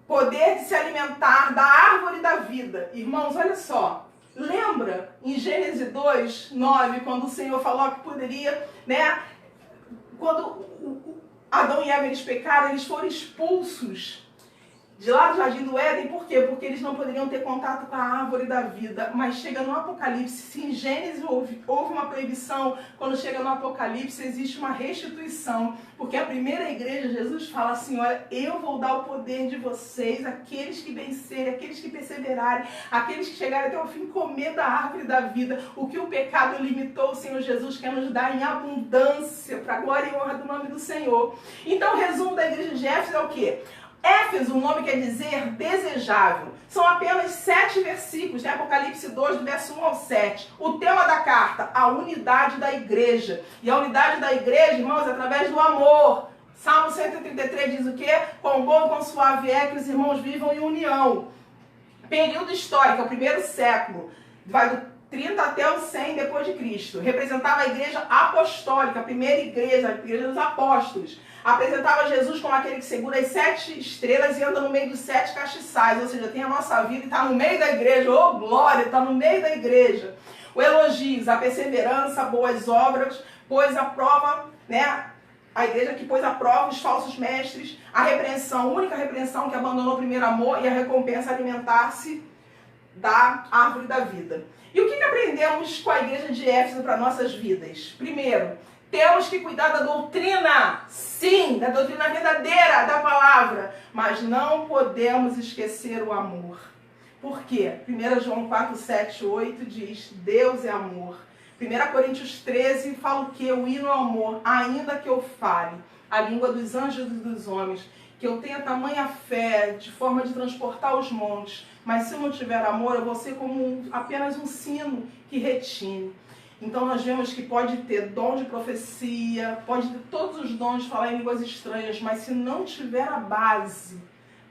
poder de se alimentar da árvore da vida. Irmãos, olha só. Lembra em Gênesis 2, 9, quando o Senhor falou que poderia, né? Quando Adão e Eva eles pecaram, eles foram expulsos de lá do Jardim do Éden. Por quê? Porque eles não poderiam ter contato com a árvore da vida. Mas chega no Apocalipse, se em Gênesis houve uma proibição, quando chega no Apocalipse existe uma restituição. Porque a primeira igreja, Jesus fala assim, olha, eu vou dar o poder de vocês, aqueles que vencerem, aqueles que perseverarem, aqueles que chegarem até o fim, comer da árvore da vida. O que o pecado limitou, o Senhor Jesus quer nos dar em abundância, para a glória e honra do nome do Senhor. Então o resumo da igreja de Éfeso é o quê? Éfeso, o nome quer dizer desejável. São apenas 7 versículos, né? Apocalipse 2, do verso 1 ao 7. O tema da carta, a unidade da igreja. E a unidade da igreja, irmãos, é através do amor. Salmo 133 diz o quê? Quão bom e quão suave é que os irmãos vivam em união. Período histórico, é o 1º século. Vai do 30 até o 100 depois de Cristo. Representava a igreja apostólica, a primeira igreja, a igreja dos apóstolos. Apresentava Jesus como aquele que segura as 7 estrelas e anda no meio dos 7 castiçais. Ou seja, tem a nossa vida e está no meio da igreja. Oh, glória! Está no meio da igreja. O elogios, a perseverança, boas obras, pôs à prova, né? A igreja que pôs à prova os falsos mestres. A repreensão, a única repreensão que abandonou o primeiro amor, e a recompensa alimentar-se da árvore da vida. E o que aprendemos com a igreja de Éfeso para nossas vidas? Primeiro, temos que cuidar da doutrina, sim, da doutrina verdadeira da palavra, mas não podemos esquecer o amor. Por quê? 1 João 4, 7, 8 diz, Deus é amor. 1 Coríntios 13 fala o quê? O hino ao amor, ainda que eu fale a língua dos anjos e dos homens, que eu tenha tamanha fé de forma de transportar os montes, mas se eu não tiver amor, eu vou ser como apenas um sino que retine. Então nós vemos que pode ter dom de profecia, pode ter todos os dons de falar em línguas estranhas, mas se não tiver a base,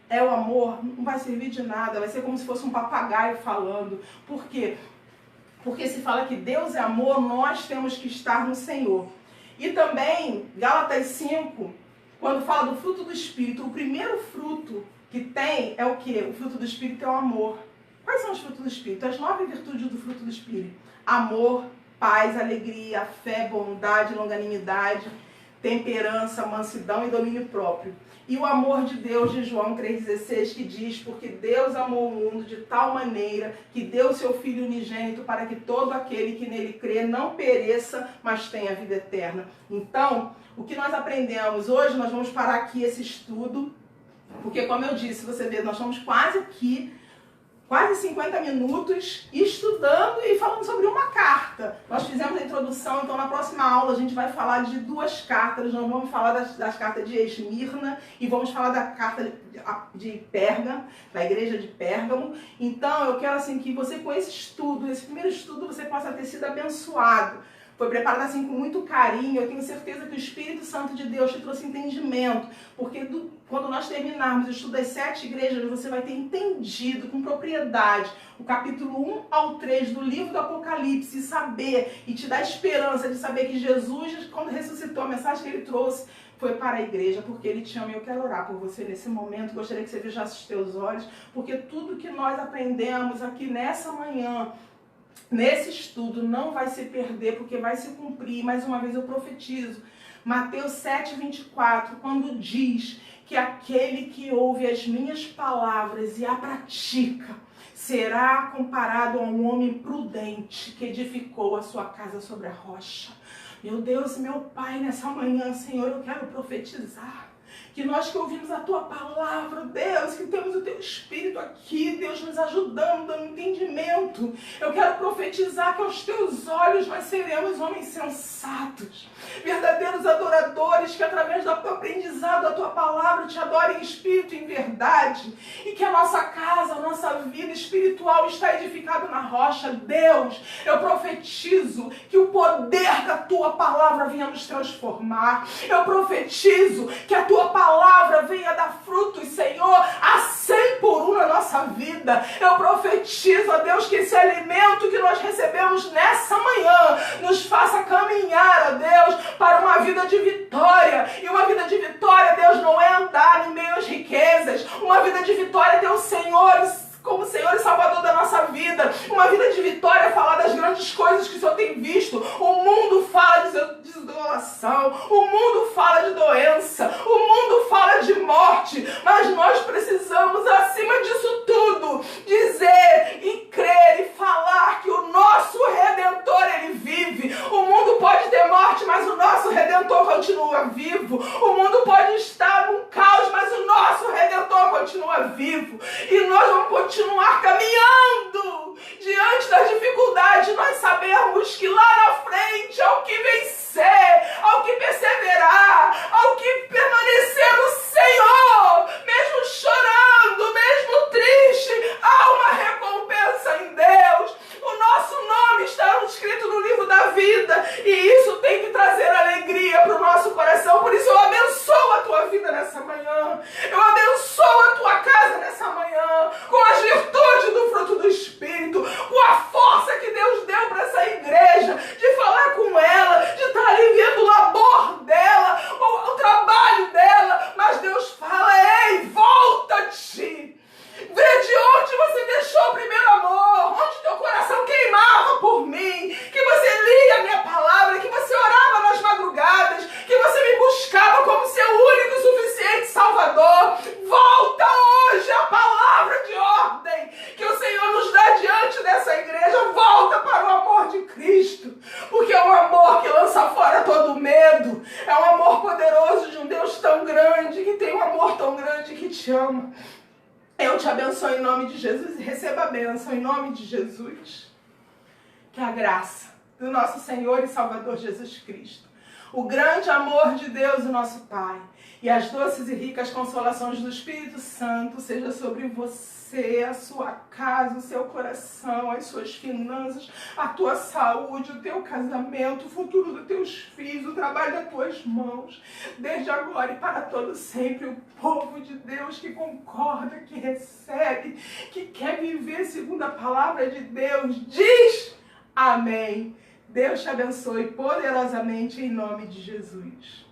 é o amor, não vai servir de nada, vai ser como se fosse um papagaio falando. Por quê? Porque se fala que Deus é amor, nós temos que estar no Senhor. E também, Gálatas 5, quando fala do fruto do Espírito, o primeiro fruto que tem é o quê? O fruto do Espírito é o amor. Quais são os frutos do Espírito? As 9 virtudes do fruto do Espírito. Amor, paz, alegria, fé, bondade, longanimidade, temperança, mansidão e domínio próprio. E o amor de Deus de João 3,16 que diz, porque Deus amou o mundo de tal maneira que deu o seu Filho unigênito para que todo aquele que nele crê não pereça, mas tenha vida eterna. Então, o que nós aprendemos hoje, nós vamos parar aqui esse estudo, porque como eu disse, você vê, nós estamos quase aqui, quase 50 minutos estudando e falando sobre uma carta. Nós fizemos a introdução, então na próxima aula a gente vai falar de 2 cartas. Nós vamos falar das cartas de Esmirna e vamos falar da carta de Pérgamo, da igreja de Pérgamo. Então eu quero assim que você, com esse estudo, esse primeiro estudo, você possa ter sido abençoado. Foi preparado assim com muito carinho. Eu tenho certeza que o Espírito Santo de Deus te trouxe entendimento, porque quando nós terminarmos o estudo das 7 igrejas, você vai ter entendido com propriedade o capítulo 1 ao 3 do livro do Apocalipse, e saber, e te dar esperança de saber que Jesus, quando ressuscitou, a mensagem que ele trouxe foi para a igreja, porque ele te ama. E eu quero orar por você nesse momento. Gostaria que você fechasse os teus olhos, porque tudo que nós aprendemos aqui nessa manhã, nesse estudo, não vai se perder, porque vai se cumprir. Mais uma vez eu profetizo, Mateus 7,24, quando diz que aquele que ouve as minhas palavras e a pratica, será comparado a um homem prudente que edificou a sua casa sobre a rocha. Meu Deus, meu Pai, nessa manhã, Senhor, eu quero profetizar que nós que ouvimos a Tua palavra, Deus, que temos o Teu Espírito aqui, Deus, nos ajudando, dando entendimento. Eu quero profetizar que aos Teus olhos nós seremos homens sensatos, verdadeiros adoradores, que através do aprendizado da Tua palavra te adorem em espírito e em verdade, e que a nossa casa, a nossa vida espiritual está edificada na rocha. Deus, eu profetizo que o poder da Tua palavra venha nos transformar. Eu profetizo que a Tua palavra venha dar frutos, Senhor, a 100 por 1 na nossa vida. Eu profetizo, ó Deus, que esse alimento que nós recebemos nessa manhã nos faça caminhar, ó Deus, para uma vida de vitória. E uma vida de vitória, Deus, não é andar em meio às riquezas. Uma vida de vitória é ter o Senhor como Senhor e Salvador da nossa vida. Uma vida de vitória é falar das grandes coisas que o Senhor tem visto. O mundo fala de desolação, o mundo fala de doença, o mundo fala de morte, mas nós precisamos, acima disso tudo, dizer e crer e falar que o nosso Redentor, ele vive. O mundo pode ter morte, mas o nosso Redentor continua vivo. O mundo pode estar num caos, mas o nosso Redentor continua vivo. E nós vamos continuar caminhando diante das dificuldades. Nós sabemos que lá na frente, ao que vencer, ao que perseverar, ao que permanecer no Senhor, mesmo chorando, mesmo triste, há uma recompensa em Deus. O nosso nome está escrito no livro da vida, e isso tem que trazer alegria para o nosso coração. Por isso eu abençoo a tua vida nessa manhã, eu abençoo a tua casa nessa manhã, com as virtudes do fruto do Espírito, com a força que Deus deu para essa igreja, de falar com ela, de estar ali vendo o labor dela, o trabalho dela, mas Deus fala: ei, volta-te! Vê de onde você deixou o primeiro amor, onde teu coração queimava por mim, que você lia a minha palavra, que você orava nas madrugadas, que você me buscava como seu único e suficiente Salvador. Volta hoje a palavra de ordem que o Senhor nos dá diante dessa igreja. Volta para o amor de Cristo, porque é um amor que lança fora todo medo. É um amor poderoso de um Deus tão grande, que tem um amor tão grande que te ama. Eu te abençoo em nome de Jesus e receba a bênção em nome de Jesus. Que a graça do nosso Senhor e Salvador Jesus Cristo, o grande amor de Deus, o nosso Pai, e as doces e ricas consolações do Espírito Santo seja sobre você, a sua casa, o seu coração, as suas finanças, a tua saúde, o teu casamento, o futuro dos teus filhos, o trabalho das tuas mãos, desde agora e para todo sempre. O povo de Deus que concorda, que recebe, que quer viver segundo a palavra de Deus, diz amém. Deus te abençoe poderosamente em nome de Jesus.